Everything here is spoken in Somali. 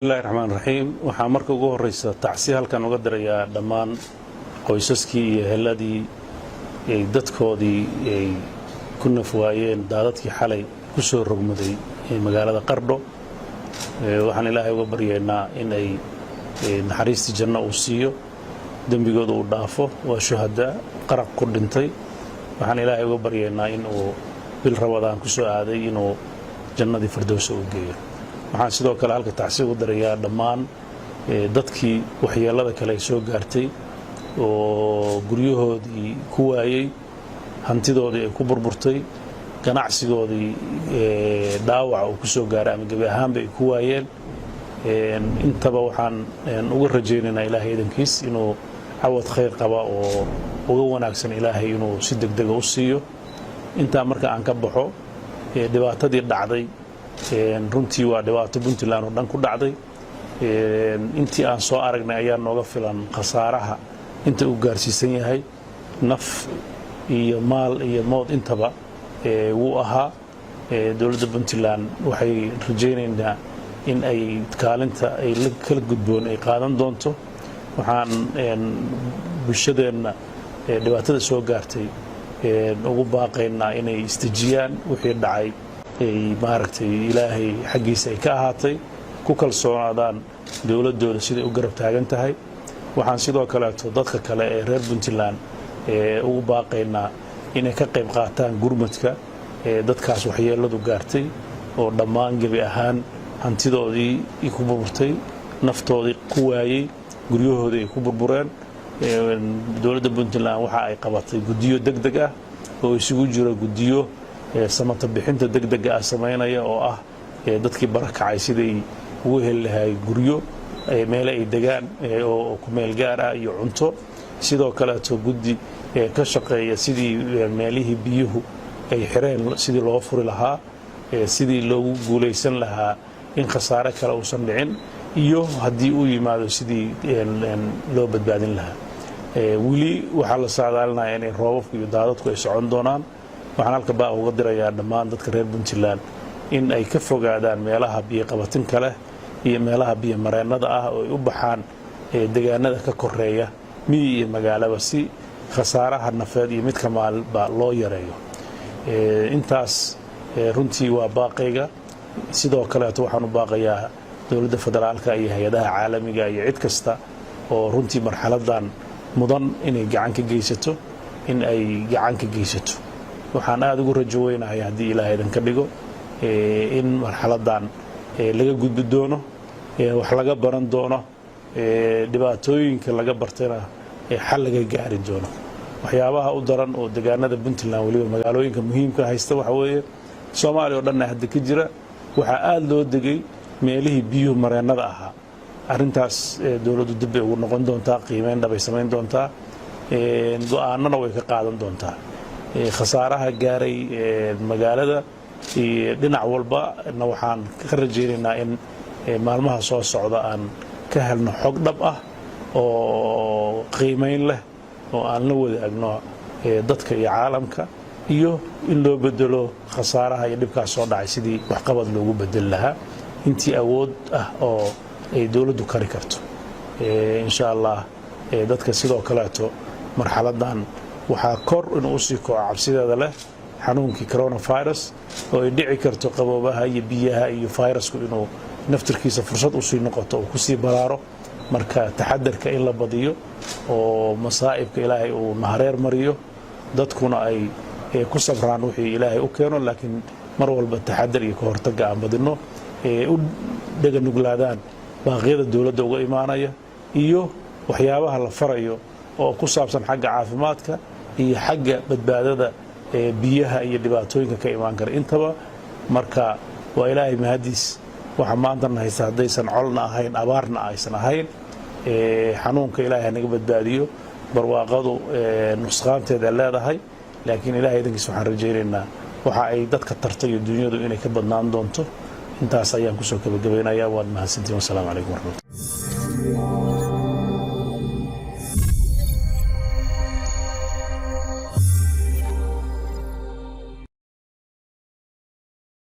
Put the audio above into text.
bismillahi raxmaan raxiim waxaa marka ugu horeysa tacsi halkan uga dirayaa dhammaan qoysaskii iyo eheladii ay dadkoodii ay ku nafwaayeen daadadkii xalay ku soo rogmaday magaalada Qardho. waxaan ilaahay uga baryaynaa in ay naxariistii janno uu siiyo, dembigooda uu dhaafo. waa shuhada qaraq ku dhintay. waxaan ilaahay uga baryaynaa in uu bil Ramadaan ku soo aaday inuu jannadii firdowsa u geeyo. waxaan sidoo kale halka tacsi ugu darayaa dhammaan dadkii waxyeelada kale ay soo gaartay oo guryahoodii ku waayey, hantidoodii ay ku burburtay, ganacsigoodii dhaawac uu ku soo gaaray ama gebi ahaanba ay ku waayeen. intaba waxaan uga rajaynaynaa ilaahay idankiis inuu cawad khayr qaba oo uga wanaagsan ilaahay inuu si degdega u siiyo. intaa marka aan ka baxo, dhibaatadii dhacday runtii waa dhibaato Puntland oo dhan ku dhacday. intii aan soo aragnay ayaa nooga filan khasaaraha inta uu gaarsiisan yahay, naf iyo maal iyo mood intaba wuu ahaa. dowladda Puntland waxay rajaynaynaa in ay kaalinta ay kala gudboon ay qaadan doonto. waxaan bulshadeenna dhibaatada soo gaartay ugu baaqaynaa inay istejiyaan wixii dhacay, ay maaragtay ilaahay xaggiisa ay ka ahaatay, ku kalsoonaadaan dowladooda siday u garab taagan tahay. waxaan sidoo kaleeto dadka kale ee reer Puntland ugu baaqaynaa inay ka qayb qaataan gurmadka dadkaas waxyeeladu gaartay oo dhammaan gebi ahaan hantidoodii ku burburtay, naftoodii ku waayey, guryahoodii ay ku burbureen. dowladda Puntland waxa ay qabatay guddiyo degdeg ah oo isugu jira guddiyo samata bixinta degdega ah sameynaya oo ah dadkii barakacay siday ugu heli lahaay guryo, meelo ay degaan oo ku meel gaar ah iyo cunto. sidoo kaleeto guddi ka shaqeeya sidii meelihii biyuhu ay xireen sidii loo furi lahaa, sidii loogu guulaysan lahaa in khasaare kale uusan dhicin, iyo haddii uu yimaado sidii loo badbaadin lahaa. weli waxaa la saadaalinayaa inay roobabku iyo daadadku ay socon doonaan. waxaan halka baa uga dirayaa dhammaan dadka reer Puntland in ay ka fogaadaan meelaha biyo qabatinka leh iyo meelaha biyo mareennada ah oo ay u baxaan deegaanada ka koreeya miyi iyo magaalaba, si khasaaraha nafeed iyo midka maalba loo yareeyo. intaas runtii waa baaqayga. sidoo kaleeto waxaan u baaqayaa dowladda federaalka iyo hay-adaha caalamiga iyo cid kasta oo runtii marxaladan mudan inay gacan ka geysato in ay gacan ka geysato. waxaan aad ugu rajo weynahay haddii ilaahay idan ka dhigo in marxaladan laga gudbi doono, wax laga baran doono, dhibaatooyinka laga bartayna xal laga gaari doono. waxyaabaha u daran oo deegaanada Puntland waliba magaalooyinka muhiimka haysta waxa weeye Soomaaliya oo dhan hadda ka jira waxaa aad loo degay meelihii biyuhu mareennada ahaa. arrintaas dowladdu dib bay ugu noqon doontaa, qiimeyn dhabay samayn doontaa, go'aanana way ka qaadan doontaa. khasaaraha gaaray magaalada iyo dhinac walbana waxaan ka rajaynaynaa in maalmaha soo socda aan ka helno xog dhab ah oo qiimeyn leh oo aan la wadaagno dadka iyo caalamka, iyo in loo bedelo khasaaraha iyo dhibkaas soo dhacay sidii waxqabad loogu bedeli lahaa intii awood ah oo ay dowladdu kari karto. insha allah dadka sidoo kaleeto marxaladan waxaa kor inuu u sii koco cabsideeda leh xanuunkii coronavirus oo ay dhici karto qaboobaha iyo biyaha iyo fayrasku inuu naftirkiisa fursad u sii noqoto oo ku sii balaaro. marka taxadarka in la badiyo oo masaa'ibka ilaahay uu nahareer mariyo, dadkuna ay ku sabraan wixii ilaahay u keeno, laakiin mar walba taxadar iyo ka hortagga aan badino, u dhega nuglaadaan baaqyada dowladda uga imaanaya iyo waxyaabaha la farayo oo ku saabsan xagga caafimaadka iyo xagga badbaadada biyaha iyo dhibaatooyinka ka imaan kara intaba. marka waa ilaahay mahadiis waxa maantana haysta haddaysan colna ahayn, abaarna aysan ahayn. xanuunka ilaahay naga badbaadiyo, barwaaqadu nusqaanteeda leedahay, laakiin ilaahay idankiis waxaan rajaynaynaa waxa ay dadka tartay iyo dunyadu inay ka badnaan doonto. intaas ayaan kusoo gabagabaynayaa. waad mahadsantiin. wassalaamu calaykum waraxmatullahi.